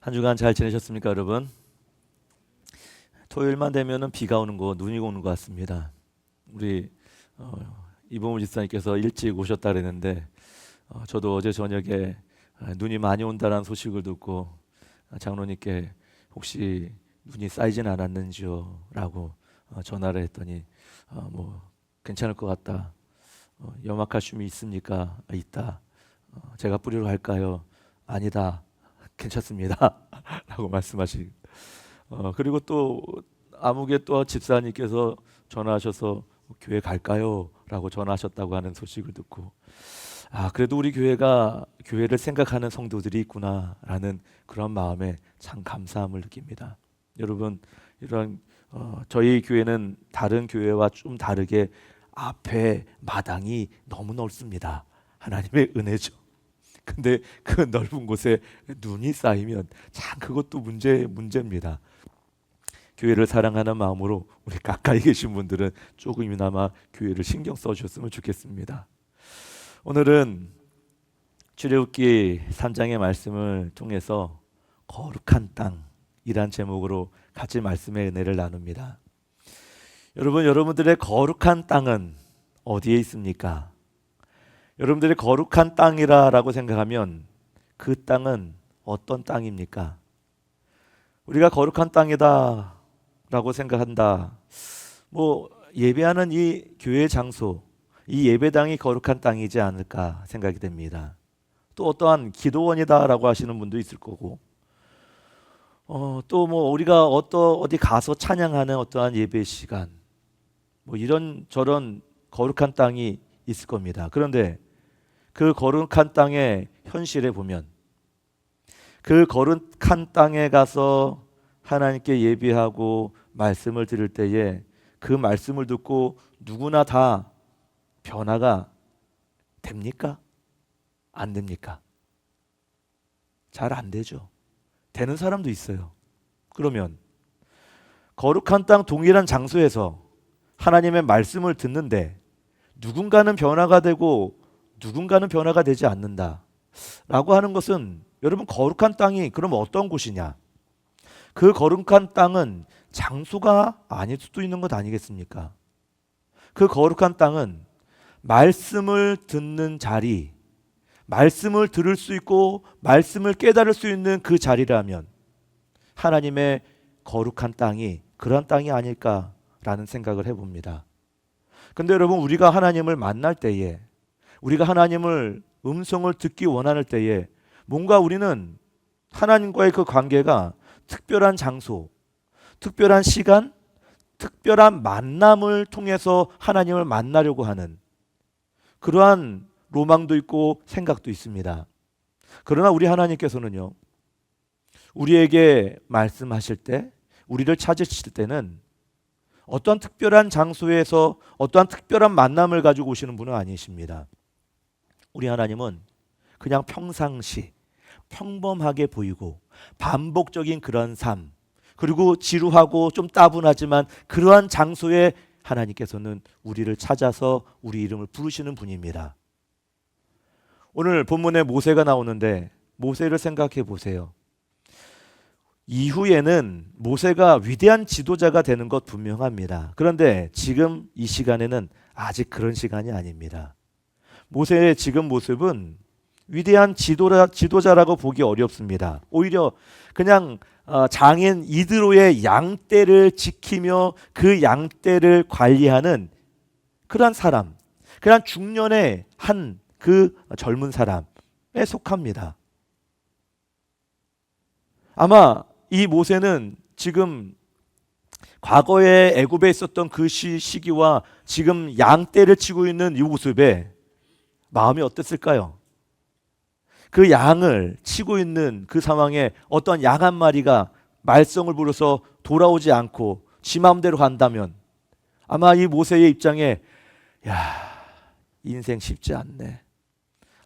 한 주간 잘 지내셨습니까, 여러분? 토요일만 되면은 비가 오는 거, 눈이 오는 것 같습니다. 우리 이봉우 집사님께서 일찍 오셨다 그랬는데 저도 어제 저녁에 눈이 많이 온다는 소식을 듣고 장로님께 혹시 눈이 쌓이진 않았는지요라고 전화를 했더니 뭐 괜찮을 것 같다. 염화칼슘이 있습니까? 있다. 제가 뿌리러 갈까요? 아니다. 괜찮습니다. 라고 말씀하시. 그리고 또 아무개 또 집사님께서 전화하셔서 교회 갈까요? 라고 전화하셨다고 하는 소식을 듣고 그래도 우리 교회가 교회를 생각하는 성도들이 있구나라는 그런 마음에 참 감사함을 느낍니다. 여러분 이런 저희 교회는 다른 교회와 좀 다르게 앞에 마당이 너무 넓습니다. 하나님의 은혜죠. 근데 그 넓은 곳에 눈이 쌓이면 참 그것도 문제입니다. 교회를 사랑하는 마음으로 우리 가까이 계신 분들은 조금이나마 교회를 신경 써주셨으면 좋겠습니다. 오늘은 출애굽기 3장의 말씀을 통해서 거룩한 땅이란 제목으로 같이 말씀의 은혜를 나눕니다. 여러분들의 거룩한 땅은 어디에 있습니까? 여러분들이 거룩한 땅이라고 생각하면 그 땅은 어떤 땅입니까? 우리가 거룩한 땅이다 라고 생각한다. 뭐 예배하는 이 교회 장소, 이 예배당이 거룩한 땅이지 않을까 생각이 됩니다. 또 어떠한 기도원이다 라고 하시는 분도 있을 거고 또 뭐 우리가 어디 가서 찬양하는 어떠한 예배 시간 뭐 이런 저런 거룩한 땅이 있을 겁니다. 그런데 그 거룩한 땅의 현실에 보면 그 거룩한 땅에 가서 하나님께 예배하고 말씀을 들을 때에 그 말씀을 듣고 누구나 다 변화가 됩니까? 안 됩니까? 잘 안 되죠. 되는 사람도 있어요. 그러면 거룩한 땅 동일한 장소에서 하나님의 말씀을 듣는데 누군가는 변화가 되고 누군가는 변화가 되지 않는다 라고 하는 것은 여러분 거룩한 땅이 그럼 어떤 곳이냐? 그 거룩한 땅은 장소가 아닐 수도 있는 것 아니겠습니까? 그 거룩한 땅은 말씀을 듣는 자리, 말씀을 들을 수 있고 말씀을 깨달을 수 있는 그 자리라면 하나님의 거룩한 땅이 그런 땅이 아닐까라는 생각을 해봅니다. 근데 여러분 우리가 하나님을 만날 때에 우리가 하나님을 음성을 듣기 원하는 때에 뭔가 우리는 하나님과의 그 관계가 특별한 장소, 특별한 시간, 특별한 만남을 통해서 하나님을 만나려고 하는 그러한 로망도 있고 생각도 있습니다. 그러나 우리 하나님께서는요, 우리에게 말씀하실 때, 우리를 찾으실 때는 어떠한 특별한 장소에서 어떠한 특별한 만남을 가지고 오시는 분은 아니십니다. 우리 하나님은 그냥 평상시 평범하게 보이고 반복적인 그런 삶, 그리고 지루하고 좀 따분하지만 그러한 장소에 하나님께서는 우리를 찾아서 우리 이름을 부르시는 분입니다. 오늘 본문에 모세가 나오는데 모세를 생각해 보세요. 이후에는 모세가 위대한 지도자가 되는 것 분명합니다. 그런데 지금 이 시간에는 아직 그런 시간이 아닙니다. 모세의 지금 모습은 위대한 지도자라고 보기 어렵습니다. 오히려 그냥 장인 이드로의 양떼를 지키며 그 양떼를 관리하는 그런 사람, 그냥 중년의 한 그 젊은 사람에 속합니다. 아마 이 모세는 지금 과거에 애굽에 있었던 그 시기와 지금 양떼를 치고 있는 이 모습에 마음이 어땠을까요? 그 양을 치고 있는 그 상황에 어떤 양 한 마리가 말썽을 부려서 돌아오지 않고 지 마음대로 간다면 아마 이 모세의 입장에 인생 쉽지 않네.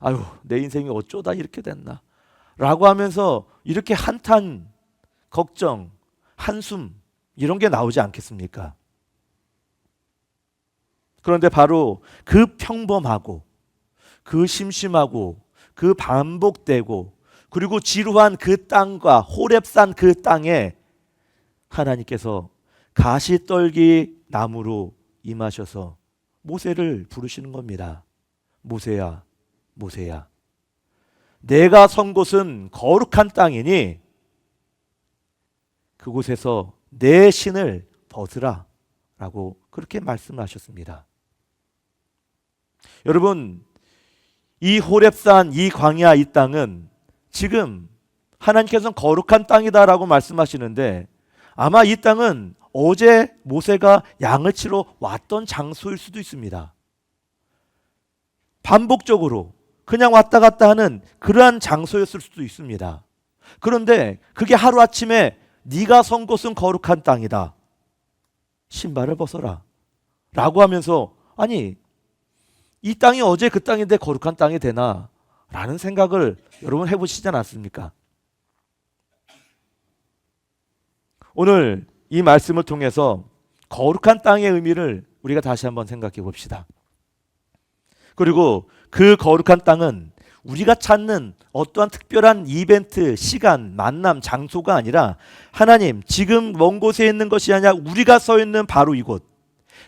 아유, 내 인생이 어쩌다 이렇게 됐나 라고 하면서 이렇게 한탄, 걱정, 한숨 이런 게 나오지 않겠습니까? 그런데 바로 그 평범하고 그 심심하고 그 반복되고 그리고 지루한 그 땅과 호렙산 그 땅에 하나님께서 가시떨기 나무로 임하셔서 모세를 부르시는 겁니다. 모세야, 모세야, 내가 선 곳은 거룩한 땅이니 그곳에서 내 신을 벗으라 라고 그렇게 말씀하셨습니다. 여러분, 이 호렙산, 이 광야, 이 땅은 지금 하나님께서는 거룩한 땅이다라고 말씀하시는데 아마 이 땅은 어제 모세가 양을 치러 왔던 장소일 수도 있습니다. 반복적으로 그냥 왔다 갔다 하는 그러한 장소였을 수도 있습니다. 그런데 그게 하루아침에 네가 선 곳은 거룩한 땅이다, 신발을 벗어라 라고 하면서, 아니 이 땅이 어제 그 땅인데 거룩한 땅이 되나 라는 생각을 여러분 해보시지 않았습니까? 오늘 이 말씀을 통해서 거룩한 땅의 의미를 우리가 다시 한번 생각해 봅시다. 그리고 그 거룩한 땅은 우리가 찾는 어떠한 특별한 이벤트, 시간, 만남, 장소가 아니라 하나님 지금 먼 곳에 있는 것이 아니라 우리가 서 있는 바로 이곳,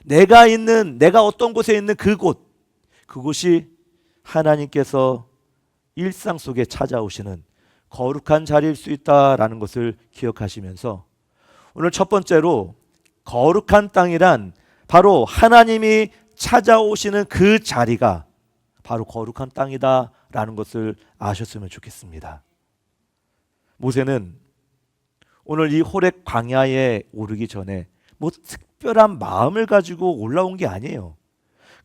내가 어떤 곳에 있는 그곳, 그곳이 하나님께서 일상 속에 찾아오시는 거룩한 자리일 수 있다라는 것을 기억하시면서 오늘 첫 번째로 거룩한 땅이란 바로 하나님이 찾아오시는 그 자리가 바로 거룩한 땅이다라는 것을 아셨으면 좋겠습니다. 모세는 오늘 이 호렙 광야에 오르기 전에 뭐 특별한 마음을 가지고 올라온 게 아니에요.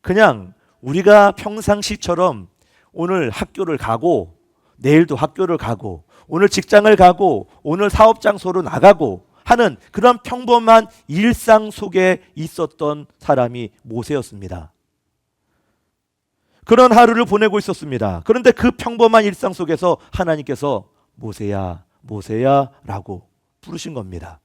그냥 우리가 평상시처럼 오늘 학교를 가고 내일도 학교를 가고 오늘 직장을 가고 오늘 사업 장소로 나가고 하는 그런 평범한 일상 속에 있었던 사람이 모세였습니다. 그런 하루를 보내고 있었습니다. 그런데 그 평범한 일상 속에서 하나님께서 모세야, 모세야 라고 부르신 겁니다.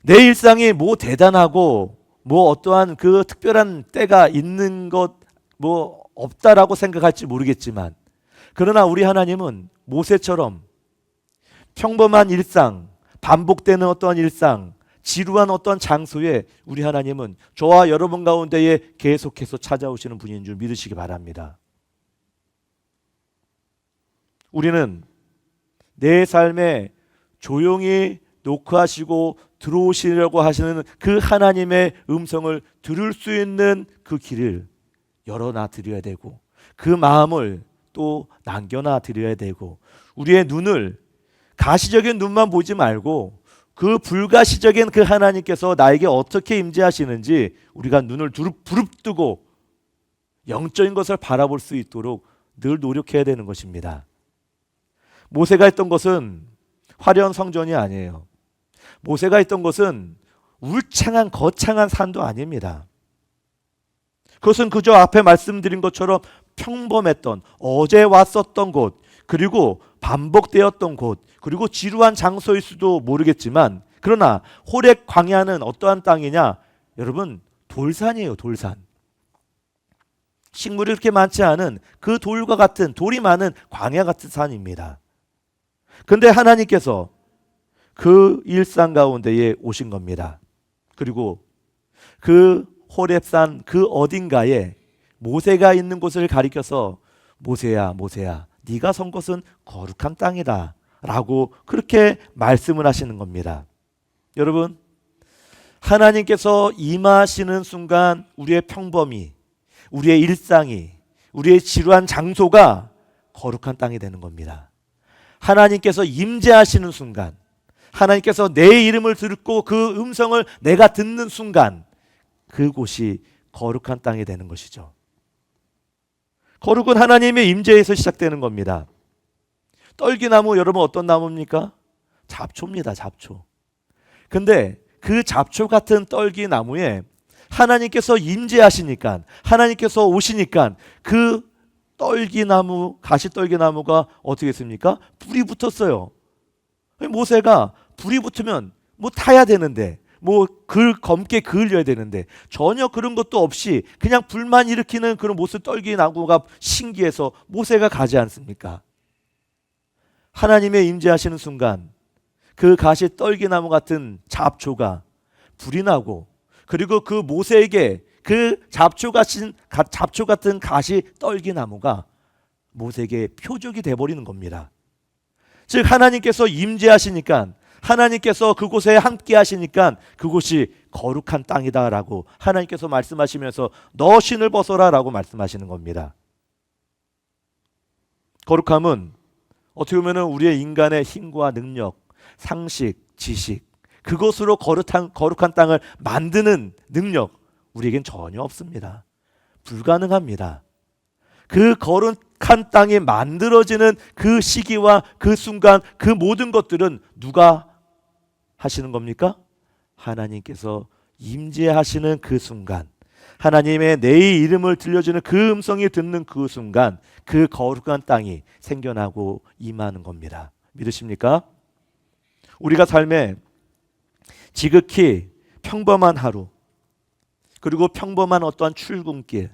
내 일상이 뭐 대단하고 뭐 어떠한 그 특별한 때가 있는 것 뭐 없다라고 생각할지 모르겠지만, 그러나 우리 하나님은 모세처럼 평범한 일상, 반복되는 어떠한 일상, 지루한 어떤 장소에 우리 하나님은 저와 여러분 가운데에 계속해서 찾아오시는 분인 줄 믿으시기 바랍니다. 우리는 내 삶에 조용히 노크하시고 들어오시려고 하시는 그 하나님의 음성을 들을 수 있는 그 길을 열어놔 드려야 되고, 그 마음을 또 남겨놔 드려야 되고, 우리의 눈을 가시적인 눈만 보지 말고 그 불가시적인 그 하나님께서 나에게 어떻게 임재하시는지 우리가 눈을 부릅뜨고 영적인 것을 바라볼 수 있도록 늘 노력해야 되는 것입니다. 모세가 했던 것은 화려한 성전이 아니에요. 모세가 했던 것은 울창한 거창한 산도 아닙니다. 그것은 그저 앞에 말씀드린 것처럼 평범했던 어제 왔었던 곳, 그리고 반복되었던 곳, 그리고 지루한 장소일 수도 모르겠지만, 그러나 호렙 광야는 어떠한 땅이냐? 여러분, 돌산이에요. 돌산. 식물이 그렇게 많지 않은 그 돌과 같은, 돌이 많은 광야 같은 산입니다. 근데 하나님께서 그 일상 가운데에 오신 겁니다. 그리고 그 호렙산 그 어딘가에 모세가 있는 곳을 가리켜서 모세야, 모세야, 네가 선 곳은 거룩한 땅이다 라고 그렇게 말씀을 하시는 겁니다. 여러분, 하나님께서 임하시는 순간 우리의 평범이, 우리의 일상이, 우리의 지루한 장소가 거룩한 땅이 되는 겁니다. 하나님께서 임재하시는 순간, 하나님께서 내 이름을 듣고 그 음성을 내가 듣는 순간, 그곳이 거룩한 땅이 되는 것이죠. 거룩은 하나님의 임재에서 시작되는 겁니다. 떨기나무, 여러분 어떤 나무입니까? 잡초입니다. 잡초. 근데 그 잡초 같은 떨기나무에 하나님께서 임재하시니까, 하나님께서 오시니까 그 떨기나무, 가시떨기나무가 어떻게 했습니까? 불이 붙었어요. 모세가 불이 붙으면 뭐 타야 되는데, 뭐 검게 그을려야 되는데 전혀 그런 것도 없이 그냥 불만 일으키는 그런 모습 떨기 나무가 신기해서 모세가 가지 않습니까? 하나님의 임재하시는 순간 그 가시 떨기나무 같은 잡초가 불이 나고, 그리고 그 모세에게 그 잡초 같은 가시 떨기나무가 모세에게 표적이 돼버리는 겁니다. 즉 하나님께서 임재하시니까, 하나님께서 그곳에 함께 하시니까 그곳이 거룩한 땅이다라고 하나님께서 말씀하시면서 너 신을 벗어라 라고 말씀하시는 겁니다. 거룩함은 어떻게 보면 우리의 인간의 힘과 능력, 상식, 지식, 그것으로 거룩한 땅을 만드는 능력, 우리에겐 전혀 없습니다. 불가능합니다. 그 거룩한 땅이 만들어지는 그 시기와 그 순간, 그 모든 것들은 누가 하시는 겁니까? 하나님께서 임재하시는 그 순간, 하나님의 내 이름을 들려주는 그 음성이 듣는 그 순간, 그 거룩한 땅이 생겨나고 임하는 겁니다. 믿으십니까? 우리가 삶에 지극히 평범한 하루, 그리고 평범한 어떠한 출근길,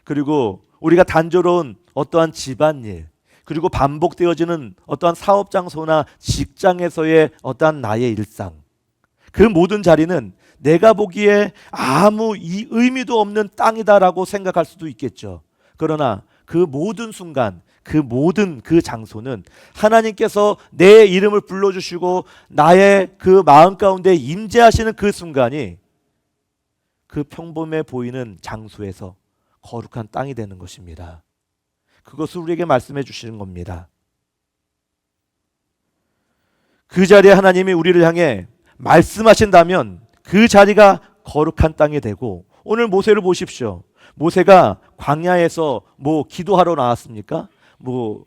그리고 우리가 단조로운 어떠한 집안일, 그리고 반복되어지는 어떠한 사업 장소나 직장에서의 어떠한 나의 일상, 그 모든 자리는 내가 보기에 아무 의미도 없는 땅이다라고 생각할 수도 있겠죠. 그러나 그 모든 순간, 그 모든 그 장소는 하나님께서 내 이름을 불러주시고 나의 그 마음 가운데 임재하시는 그 순간이 그 평범해 보이는 장소에서 거룩한 땅이 되는 것입니다. 그것을 우리에게 말씀해 주시는 겁니다. 그 자리에 하나님이 우리를 향해 말씀하신다면 그 자리가 거룩한 땅이 되고, 오늘 모세를 보십시오. 모세가 광야에서 뭐 기도하러 나왔습니까? 뭐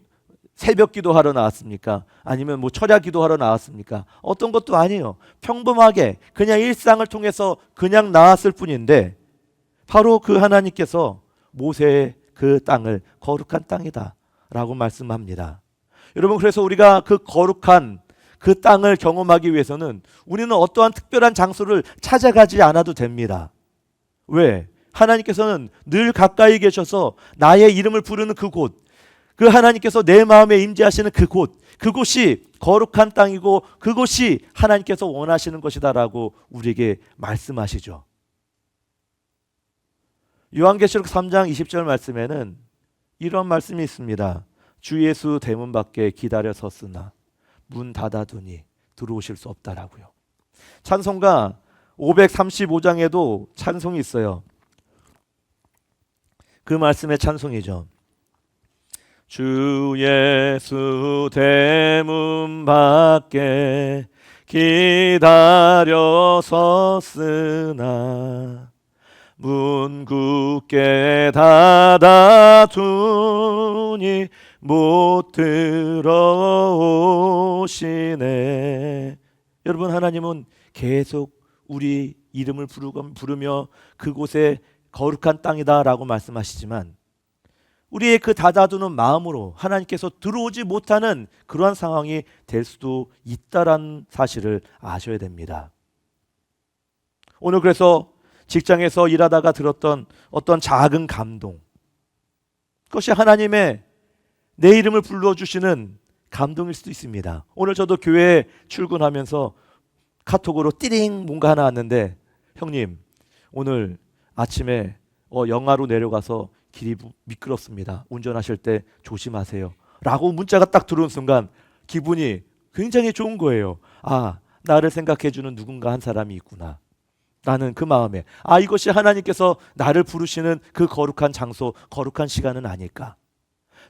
새벽 기도하러 나왔습니까? 아니면 뭐 철야 기도하러 나왔습니까? 어떤 것도 아니에요. 평범하게 그냥 일상을 통해서 그냥 나왔을 뿐인데, 바로 그 하나님께서 모세의 그 땅을 거룩한 땅이다 라고 말씀합니다. 여러분, 그래서 우리가 그 거룩한 그 땅을 경험하기 위해서는 우리는 어떠한 특별한 장소를 찾아가지 않아도 됩니다. 왜? 하나님께서는 늘 가까이 계셔서 나의 이름을 부르는 그곳, 그 하나님께서 내 마음에 임재하시는 그곳, 그곳이 거룩한 땅이고 그곳이 하나님께서 원하시는 것이다라고 우리에게 말씀하시죠. 요한계시록 3장 20절 말씀에는 이런 말씀이 있습니다. 주 예수 대문 밖에 기다려 섰으나 문 닫아두니 들어오실 수 없다라고요. 찬송가 535장에도 찬송이 있어요. 그 말씀의 찬송이죠. 주 예수 대문 밖에 기다려 섰으나 문 굳게 닫아두니 못 들어오시네. 여러분, 하나님은 계속 우리 이름을 부르며 그곳에 거룩한 땅이다라고 말씀하시지만, 우리의 그 닫아두는 마음으로 하나님께서 들어오지 못하는 그러한 상황이 될 수도 있다라는 사실을 아셔야 됩니다. 오늘 그래서 직장에서 일하다가 들었던 어떤 작은 감동, 그것이 하나님의 내 이름을 불러주시는 감동일 수도 있습니다. 오늘 저도 교회에 출근하면서 카톡으로 띠링 뭔가 하나 왔는데, 형님 오늘 아침에 영하로 내려가서 길이 미끄럽습니다. 운전하실 때 조심하세요 라고 문자가 딱 들어온 순간 기분이 굉장히 좋은 거예요. 아, 나를 생각해 주는 누군가 한 사람이 있구나. 나는 그 마음에 이것이 하나님께서 나를 부르시는 그 거룩한 장소, 거룩한 시간은 아닐까.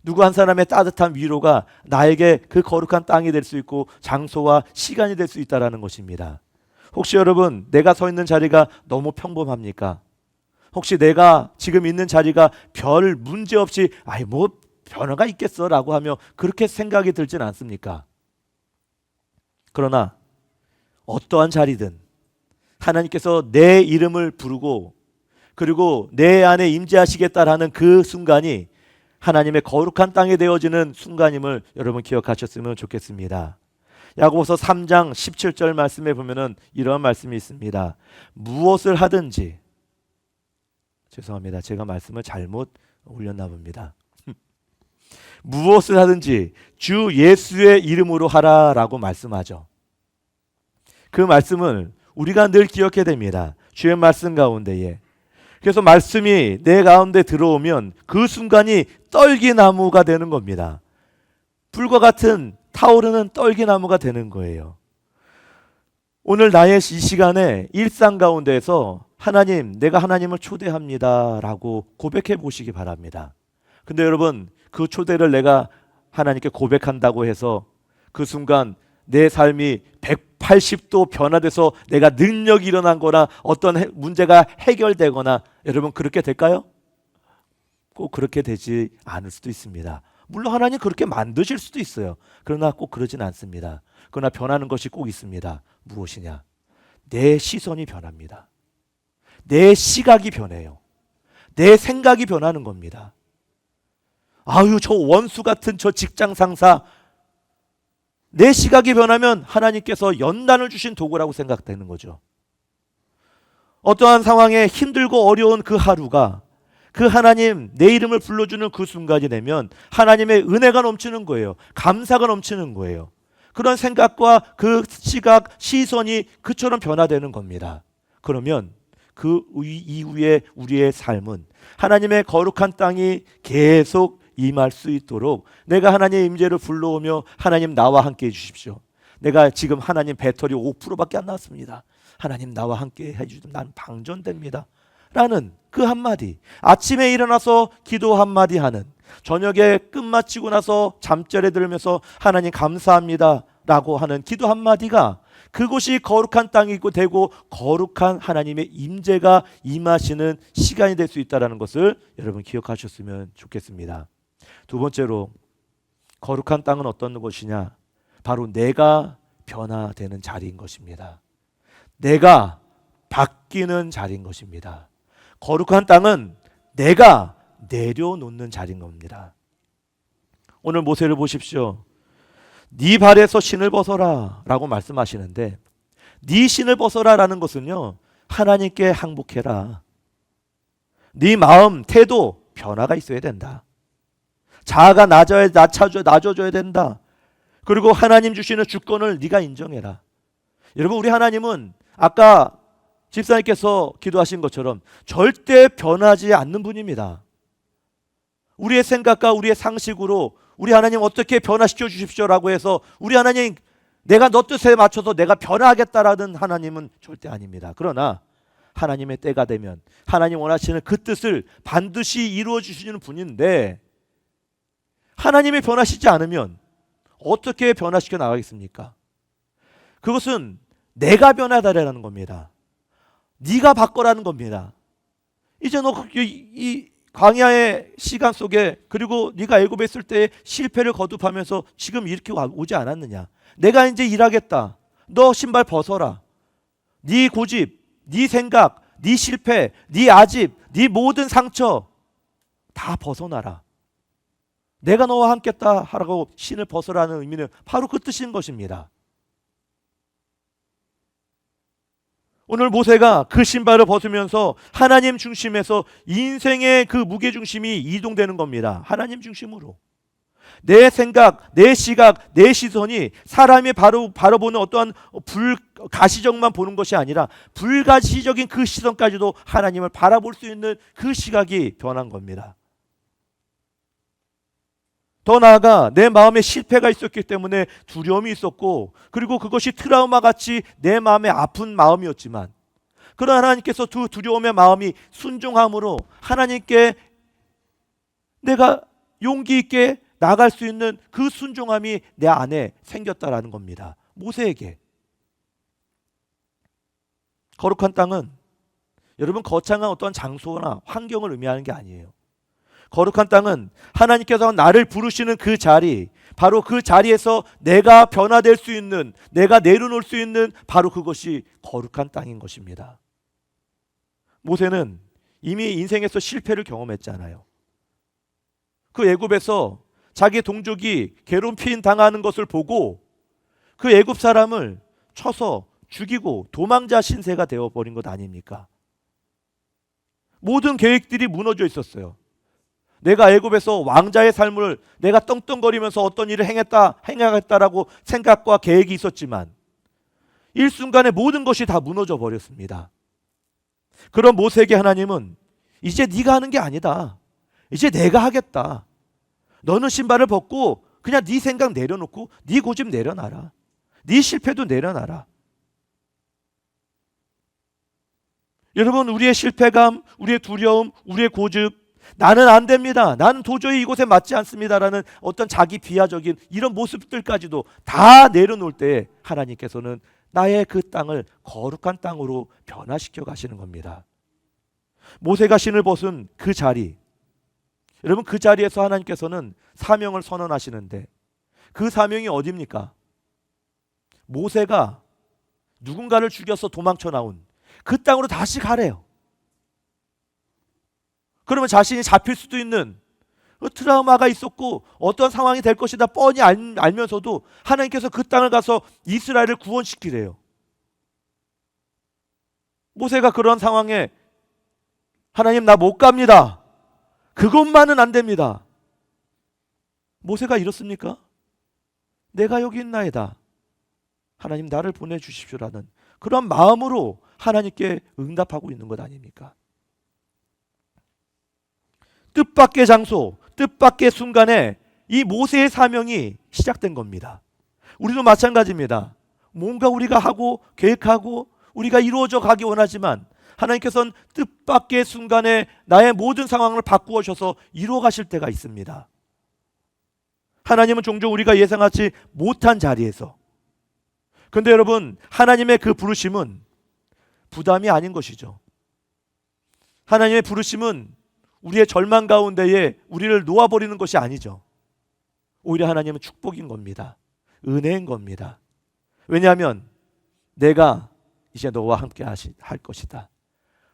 누구 한 사람의 따뜻한 위로가 나에게 그 거룩한 땅이 될 수 있고 장소와 시간이 될 수 있다는 것입니다. 혹시 여러분, 내가 서 있는 자리가 너무 평범합니까? 혹시 내가 지금 있는 자리가 별 문제 없이 뭐 변화가 있겠어 라고 하며 그렇게 생각이 들진 않습니까? 그러나 어떠한 자리든 하나님께서 내 이름을 부르고 그리고 내 안에 임재하시겠다라는 그 순간이 하나님의 거룩한 땅이 되어지는 순간임을 여러분 기억하셨으면 좋겠습니다. 야고보서 3장 17절 말씀에 보면은 이런 말씀이 있습니다. 무엇을 하든지, 죄송합니다. 제가 말씀을 잘못 올렸나 봅니다. 무엇을 하든지 주 예수의 이름으로 하라라고 말씀하죠. 그 말씀을 우리가 늘 기억해야 됩니다. 주의 말씀 가운데에. 그래서 말씀이 내 가운데 들어오면 그 순간이 떨기나무가 되는 겁니다. 불과 같은 타오르는 떨기나무가 되는 거예요. 오늘 나의 이 시간에 일상 가운데에서 하나님, 내가 하나님을 초대합니다 라고 고백해 보시기 바랍니다. 근데 여러분, 그 초대를 내가 하나님께 고백한다고 해서 그 순간 내 삶이 180도 변화돼서 내가 능력이 일어난 거나 어떤 문제가 해결되거나, 여러분 그렇게 될까요? 꼭 그렇게 되지 않을 수도 있습니다. 물론 하나님 그렇게 만드실 수도 있어요. 그러나 꼭 그러진 않습니다. 그러나 변하는 것이 꼭 있습니다. 무엇이냐? 내 시선이 변합니다. 내 시각이 변해요. 내 생각이 변하는 겁니다. 아유, 저 원수 같은 저 직장 상사, 내 시각이 변하면 하나님께서 연단을 주신 도구라고 생각되는 거죠. 어떠한 상황에 힘들고 어려운 그 하루가 그 하나님 내 이름을 불러주는 그 순간이 되면 하나님의 은혜가 넘치는 거예요. 감사가 넘치는 거예요. 그런 생각과 그 시각, 시선이 그처럼 변화되는 겁니다. 그러면 그 이후에 우리의 삶은 하나님의 거룩한 땅이 계속 임할 수 있도록 내가 하나님의 임재를 불러오며 하나님 나와 함께 해주십시오. 내가 지금 하나님 배터리 5%밖에 안 나왔습니다. 하나님 나와 함께 해주시면 난 방전됩니다 라는 그 한마디, 아침에 일어나서 기도 한마디 하는, 저녁에 끝마치고 나서 잠자리에 들면서 하나님 감사합니다 라고 하는 기도 한마디가 그곳이 거룩한 땅이고 되고 거룩한 하나님의 임재가 임하시는 시간이 될 수 있다는 것을 여러분 기억하셨으면 좋겠습니다. 두 번째로, 거룩한 땅은 어떤 것이냐? 바로 내가 변화되는 자리인 것입니다. 내가 바뀌는 자리인 것입니다. 거룩한 땅은 내가 내려놓는 자리인 겁니다. 오늘 모세를 보십시오. 네 발에서 신을 벗어라 라고 말씀하시는데, 네 신을 벗어라 라는 것은요, 하나님께 항복해라. 네 마음, 태도, 변화가 있어야 된다. 자아가 낮아져야 된다. 그리고 하나님 주시는 주권을 네가 인정해라. 여러분, 우리 하나님은 아까 집사님께서 기도하신 것처럼 절대 변하지 않는 분입니다. 우리의 생각과 우리의 상식으로 우리 하나님 어떻게 변화시켜 주십시오라고 해서 우리 하나님 내가 너 뜻에 맞춰서 내가 변화하겠다라는 하나님은 절대 아닙니다. 그러나 하나님의 때가 되면 하나님 원하시는 그 뜻을 반드시 이루어 주시는 분인데, 하나님이 변화시지 않으면 어떻게 변화시켜 나가겠습니까? 그것은 내가 변화하다라는 겁니다. 네가 바꿔라는 겁니다. 이제 너 이 광야의 시간 속에, 그리고 네가 애굽에 있을 때 실패를 거듭하면서 지금 이렇게 오지 않았느냐? 내가 이제 일하겠다. 너 신발 벗어라. 네 고집, 네 생각, 네 실패, 네 아집, 네 모든 상처 다 벗어나라. 내가 너와 함께다 하라고 신을 벗어라는 의미는 바로 그 뜻인 것입니다. 오늘 모세가 그 신발을 벗으면서 하나님 중심에서 인생의 그 무게중심이 이동되는 겁니다. 하나님 중심으로. 내 생각, 내 시각, 내 시선이 사람이 바라보는 어떠한 불가시적만 보는 것이 아니라 불가시적인 그 시선까지도 하나님을 바라볼 수 있는 그 시각이 변한 겁니다. 더 나아가 내 마음에 실패가 있었기 때문에 두려움이 있었고, 그리고 그것이 트라우마 같이 내 마음에 아픈 마음이었지만, 그러나 하나님께서 그 두려움의 마음이 순종함으로 하나님께 내가 용기 있게 나갈 수 있는 그 순종함이 내 안에 생겼다라는 겁니다. 모세에게. 거룩한 땅은 여러분 거창한 어떤 장소나 환경을 의미하는 게 아니에요. 거룩한 땅은 하나님께서 나를 부르시는 그 자리, 바로 그 자리에서 내가 변화될 수 있는, 내가 내려놓을 수 있는 바로 그것이 거룩한 땅인 것입니다. 모세는 이미 인생에서 실패를 경험했잖아요. 그 애굽에서 자기 동족이 괴롭힘 당하는 것을 보고 그 애굽 사람을 쳐서 죽이고 도망자 신세가 되어버린 것 아닙니까? 모든 계획들이 무너져 있었어요. 내가 애굽에서 왕자의 삶을 내가 떵떵거리면서 어떤 일을 행하겠다라고 생각과 계획이 있었지만 일순간에 모든 것이 다 무너져 버렸습니다. 그런 모세에게 하나님은 이제 네가 하는 게 아니다. 이제 내가 하겠다. 너는 신발을 벗고 그냥 네 생각 내려놓고 네 고집 내려놔라. 네 실패도 내려놔라. 여러분, 우리의 실패감, 우리의 두려움, 우리의 고집, 나는 안 됩니다, 나는 도저히 이곳에 맞지 않습니다라는 어떤 자기 비하적인 이런 모습들까지도 다 내려놓을 때 하나님께서는 나의 그 땅을 거룩한 땅으로 변화시켜 가시는 겁니다. 모세가 신을 벗은 그 자리, 여러분, 그 자리에서 하나님께서는 사명을 선언하시는데 그 사명이 어디입니까? 모세가 누군가를 죽여서 도망쳐 나온 그 땅으로 다시 가래요. 그러면 자신이 잡힐 수도 있는 트라우마가 있었고 어떤 상황이 될 것이다 뻔히 알면서도 하나님께서 그 땅을 가서 이스라엘을 구원시키래요. 모세가 그런 상황에 하나님, 나 못 갑니다. 그것만은 안 됩니다. 모세가 이렇습니까? 내가 여기 있나이다. 하나님, 나를 보내주십시오라는 그런 마음으로 하나님께 응답하고 있는 것 아닙니까? 뜻밖의 장소, 뜻밖의 순간에 이 모세의 사명이 시작된 겁니다. 우리도 마찬가지입니다. 뭔가 우리가 하고 계획하고 우리가 이루어져 가기 원하지만 하나님께서는 뜻밖의 순간에 나의 모든 상황을 바꾸어 주셔서 이루어 가실 때가 있습니다. 하나님은 종종 우리가 예상하지 못한 자리에서, 근데 여러분, 하나님의 그 부르심은 부담이 아닌 것이죠. 하나님의 부르심은 우리의 절망 가운데에 우리를 놓아버리는 것이 아니죠. 오히려 하나님은 축복인 겁니다. 은혜인 겁니다. 왜냐하면 내가 이제 너와 함께 할 것이다.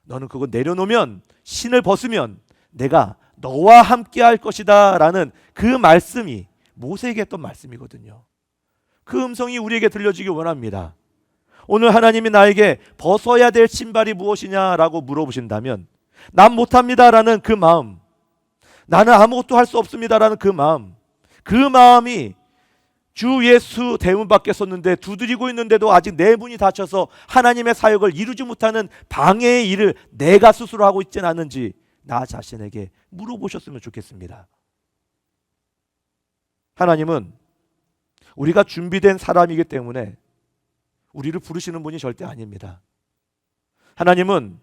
너는 그거 내려놓으면, 신을 벗으면 내가 너와 함께 할 것이다 라는 그 말씀이 모세에게 했던 말씀이거든요. 그 음성이 우리에게 들려지기 원합니다. 오늘 하나님이 나에게 벗어야 될 신발이 무엇이냐라고 물어보신다면 난 못합니다라는 그 마음, 나는 아무것도 할 수 없습니다라는 그 마음이 주 예수 대문 밖에 섰는데 두드리고 있는데도 아직 내 문이 닫혀서 하나님의 사역을 이루지 못하는 방해의 일을 내가 스스로 하고 있지는 않은지 나 자신에게 물어보셨으면 좋겠습니다. 하나님은 우리가 준비된 사람이기 때문에 우리를 부르시는 분이 절대 아닙니다. 하나님은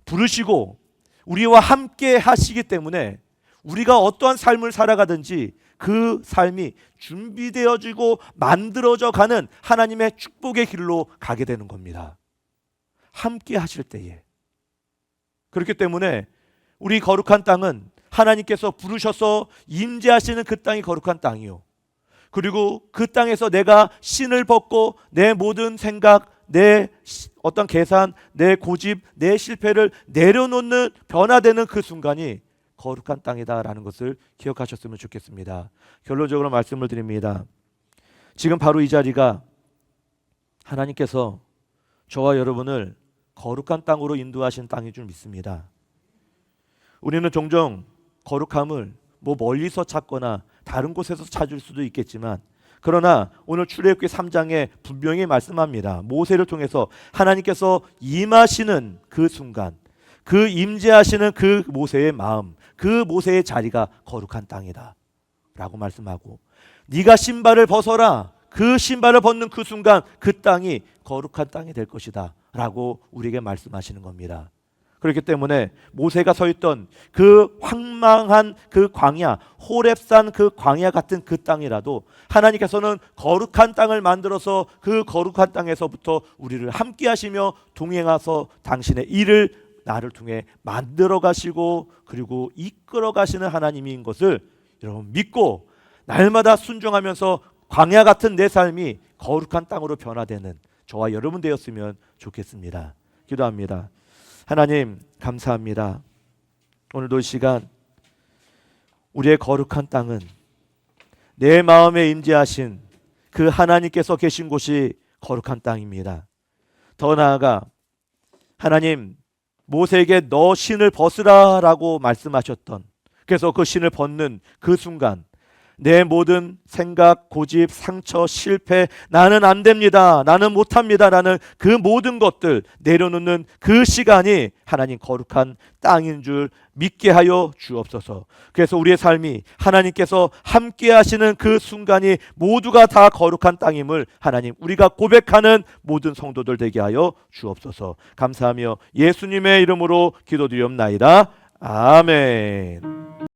부르시고 우리와 함께 하시기 때문에 우리가 어떠한 삶을 살아가든지 그 삶이 준비되어지고 만들어져 가는 하나님의 축복의 길로 가게 되는 겁니다. 함께 하실 때에. 그렇기 때문에 우리 거룩한 땅은 하나님께서 부르셔서 임재하시는 그 땅이 거룩한 땅이요, 그리고 그 땅에서 내가 신을 벗고 내 모든 생각, 내 어떤 계산, 내 고집, 내 실패를 내려놓는, 변화되는 그 순간이 거룩한 땅이다라는 것을 기억하셨으면 좋겠습니다. 결론적으로 말씀을 드립니다. 지금 바로 이 자리가 하나님께서 저와 여러분을 거룩한 땅으로 인도하신 땅인 줄 믿습니다. 우리는 종종 거룩함을 멀리서 찾거나 다른 곳에서 찾을 수도 있겠지만, 그러나 오늘 출애굽기 3장에 분명히 말씀합니다. 모세를 통해서 하나님께서 임하시는 그 순간, 그 임재하시는 그 모세의 마음, 그 모세의 자리가 거룩한 땅이다 라고 말씀하고, 네가 신발을 벗어라, 그 신발을 벗는 그 순간 그 땅이 거룩한 땅이 될 것이다 라고 우리에게 말씀하시는 겁니다. 그렇기 때문에 모세가 서 있던 그 황망한 그 광야, 호렙산 그 광야 같은 그 땅이라도 하나님께서는 거룩한 땅을 만들어서 그 거룩한 땅에서부터 우리를 함께 하시며 동행하서 당신의 일을 나를 통해 만들어 가시고 그리고 이끌어 가시는 하나님인 것을 여러분 믿고 날마다 순종하면서 광야 같은 내 삶이 거룩한 땅으로 변화되는 저와 여러분 되었으면 좋겠습니다. 기도합니다. 하나님, 감사합니다. 오늘도 이 시간 우리의 거룩한 땅은 내 마음에 임재하신 그 하나님께서 계신 곳이 거룩한 땅입니다. 더 나아가 하나님 모세에게 너 신을 벗으라 라고 말씀하셨던, 그래서 그 신을 벗는 그 순간 내 모든 생각, 고집, 상처, 실패, 나는 안 됩니다, 나는 못합니다 라는 그 모든 것들 내려놓는 그 시간이 하나님 거룩한 땅인 줄 믿게 하여 주옵소서. 그래서 우리의 삶이 하나님께서 함께 하시는 그 순간이 모두가 다 거룩한 땅임을 하나님 우리가 고백하는 모든 성도들 되게 하여 주옵소서. 감사하며 예수님의 이름으로 기도드리옵나이다. 아멘.